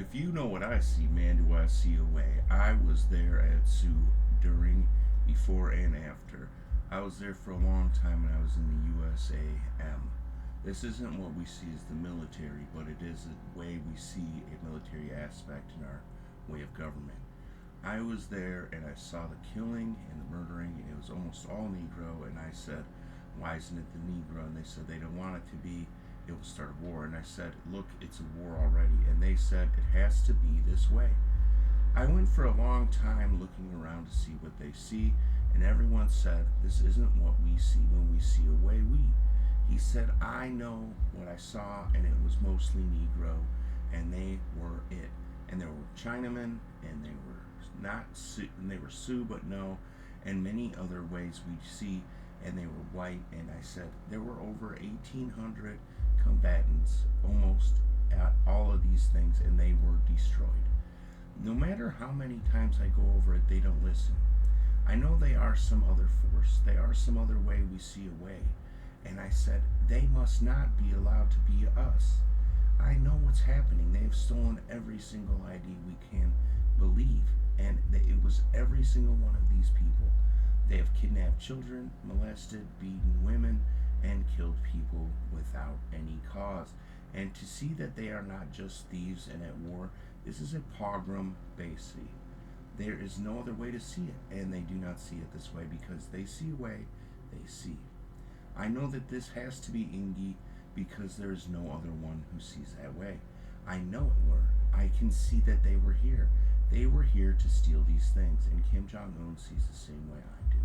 If you know what I see, man, do I see a way. I was there at Sioux during, before, and after. I was there for a long time when I was in the USAM. This isn't what we see as the military, but it is a way we see a military aspect in our way of government. I was there and I saw the killing and the murdering, and it was almost all Negro. And I said, "Why isn't it the Negro?" And they said they don't want it to be. It will start a war. And I said, "Look, it's a war already." And they said it has to be this way. I went for a long time looking around to see what they see, and everyone said, "This isn't what we see when we see a way we." He said, "I know what I saw, and it was mostly Negro, and they were it. And there were Chinamen, and they were not, and they were Sioux, but no, and many other ways we see, and they were white." And I said, there were over 1,800 combatants almost at all of these things, and they were destroyed. No matter how many times I go over it, they don't listen. I know they are some other force. They are some other way we see a way. And I said, they must not be allowed to be us. I know what's happening. They have stolen every single ID we can believe. And it was every single one of these people. They have kidnapped children, molested, beaten women, and killed people without any cause. And to see that they are not just thieves and at war, this is a pogrom, basically. There is no other way to see it, and they do not see it this way because they see a way they see. I know that this has to be Ingi because there is no other one who sees that way. I know it were. I can see that they were here. They were here to steal these things, and Kim Jong Un sees the same way I do.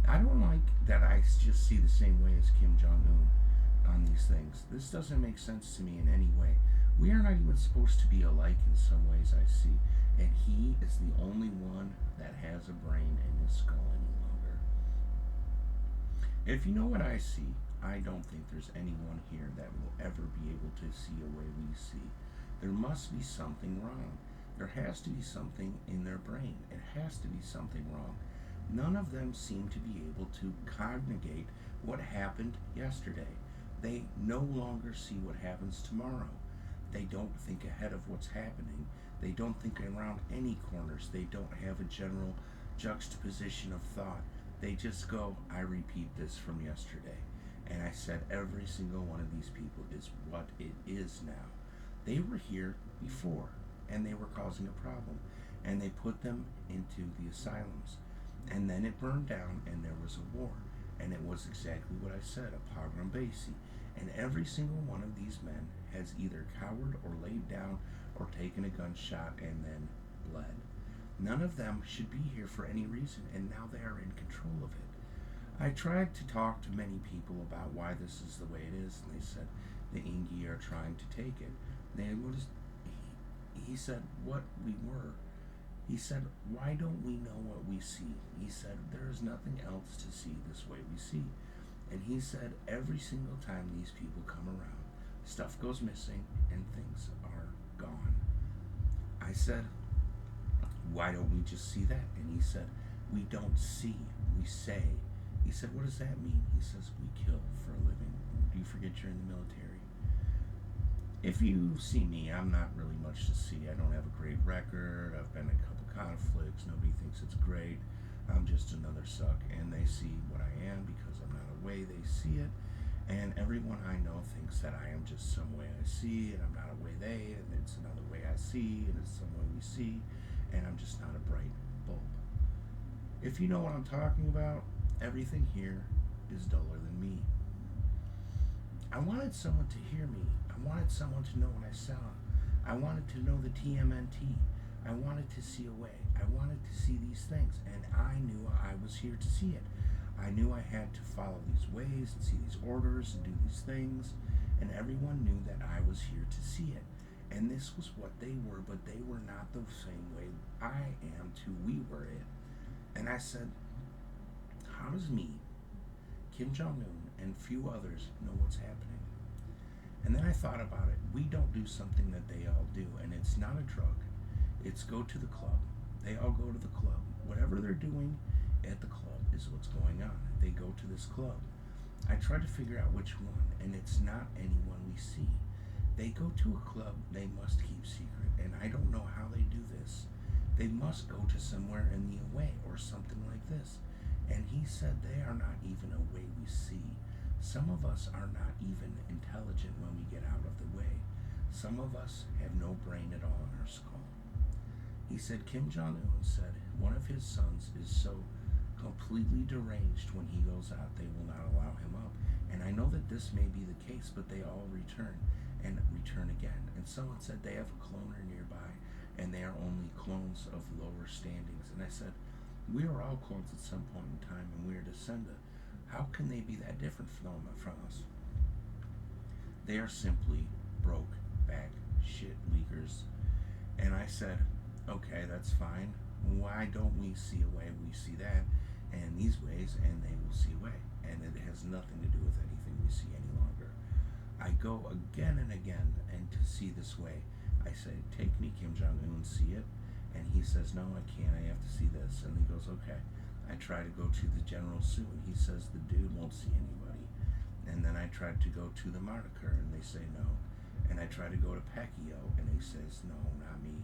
I don't like that I just see the same way as Kim Jong Un on these things. This doesn't make sense to me in any way. We are not even supposed to be alike in some ways, I see, and he is the only one that has a brain in his skull any longer. If you know what I see, I don't think there's anyone here that will ever be able to see a way we see. There must be something wrong. There has to be something in their brain. It has to be something wrong. None of them seem to be able to cognate what happened yesterday. They no longer see what happens tomorrow. They don't think ahead of what's happening. They don't think around any corners. They don't have a general juxtaposition of thought. They just go, "I repeat this from yesterday." And I said, every single one of these people is what it is now. They were here before, and they were causing a problem. And they put them into the asylums. And then it burned down, and there was a war. And it was exactly what I said, a pogrom basi. And every single one of these men has either cowered or laid down or taken a gunshot and then bled. None of them should be here for any reason, and now they are in control of it. I tried to talk to many people about why this is the way it is, and they said the Ingi are trying to take it. They was, he said, what we were. He said, why don't we know what we see? He said, there is nothing else to see this way we see. And he said, every single time these people come around, stuff goes missing and things are gone. I said, why don't we just see that? And he said, we don't see, we say. He said, what does that mean? He says, we kill for a living. Do you forget you're in the military? If you see me, I'm not really much to see. I don't have a great record. I've been in a couple conflicts. Nobody thinks it's great. I'm just another suck. And they see what I am because I'm not a way they see it. And everyone I know thinks that I am just some way I see, and I'm not a way they, and it's another way I see, and it's some way we see, and I'm just not a bright bulb. If you know what I'm talking about, everything here is duller than me. I wanted someone to hear me. I wanted someone to know what I saw. I wanted to know the TMNT. I wanted to see a way. I wanted to see these things, and I knew I was here to see it. I knew I had to follow these ways and see these orders and do these things, and everyone knew that I was here to see it. And this was what they were, but they were not the same way I am to we were it. And I said, how does me, Kim Jong Un, and few others know what's happening? And then I thought about it. We don't do something that they all do, and it's not a drug. It's go to the club. They all go to the club. Whatever they're doing at the club is what's going on. They go to this club. I tried to figure out which one, and it's not anyone we see. They go to a club they must keep secret, and I don't know how they do this. They must go to somewhere in the away or something like this. And he said they are not even a way we see. Some of us are not even intelligent when we get out of the way. Some of us have no brain at all in our skull. He said Kim Jong Un said one of his sons is so completely deranged when he goes out, they will not allow him up. And I know that this may be the case, but they all return and return again. And someone said they have a cloner nearby, and they are only clones of lower standings. And I said, we are all clones at some point in time, and we are descended. How can they be that different from us? They are simply broke back shit leakers. And I said, okay, that's fine. Why don't we see a way we see that and these ways, and they will see a way? And it has nothing to do with anything we see any longer. I go again and again, and to see this way, I say, take me, Kim Jong Un, see it. And he says, no, I can't. I have to see this. And he goes, okay. I try to go to the General Sue, and he says the dude won't see anybody. And then I tried to go to the Martyr, and they say no. And I try to go to Pacquiao, and he says, no, not me.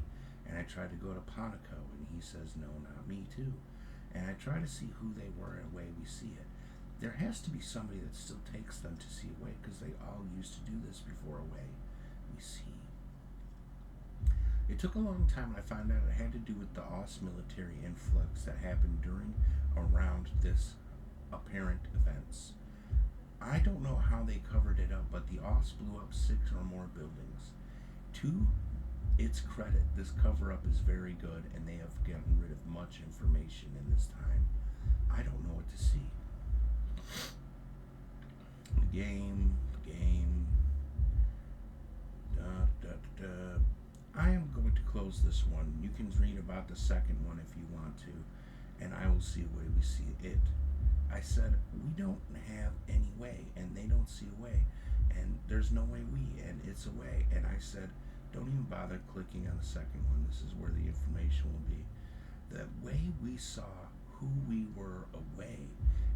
And I tried to go to Ponaco, and he says, no, not me too. And I try to see who they were and the way we see it. There has to be somebody that still takes them to see a way, because they all used to do this before a way we see. It took a long time, and I found out it had to do with the OSS military influx that happened during, around this apparent events. I don't know how they covered it up, but the OSS blew up 6 or more buildings. To its credit, this cover-up is very good, and they have gotten rid of much information in this time. I don't know what to see. Game. I am going to close this one. You can read about the second one if you want to, and I will see a way we see it. I said, we don't have any way, and they don't see a way, and there's no way and it's a way. And I said, don't even bother clicking on the second one. This is where the information will be. The way we saw who we were away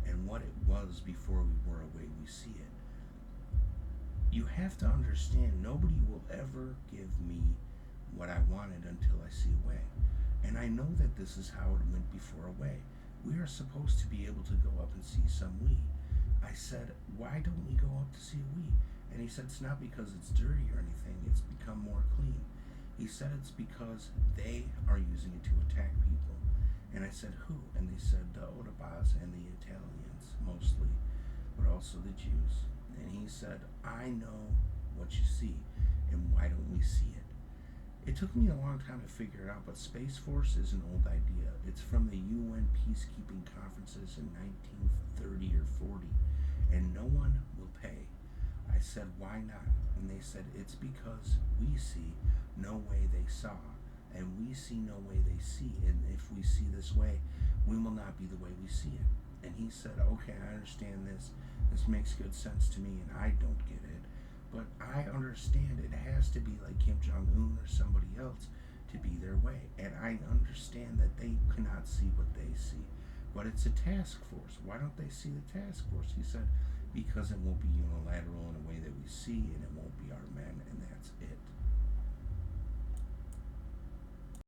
and what it was before we were away, we see it. You have to understand, nobody will ever give me what I wanted until I see a way. And I know that this is how it went before a way. We are supposed to be able to go up and see some we. I said, why don't we go up to see a we? And he said, it's not because it's dirty or anything, it's become more clean. He said it's because they are using it to attack people. And I said, who? And they said the Otobas and the Italians, mostly, but also the Jews. And he said, I know what you see, and why don't we see it? It took me a long time to figure it out, but Space Force is an old idea. It's from the UN peacekeeping conferences in 1930 or 40, and no one will pay. I said, why not? And they said, it's because we see no way they saw, and we see no way they see, and if we see this way, we will not be the way we see it. And he said, okay, I understand this. This makes good sense to me, and I don't get it. But I understand it has to be like Kim Jong-un or somebody else to be their way. And I understand that they cannot see what they see. But it's a task force. Why don't they see the task force? He said, because it won't be unilateral in a way that we see, and it won't be our men, and that's it.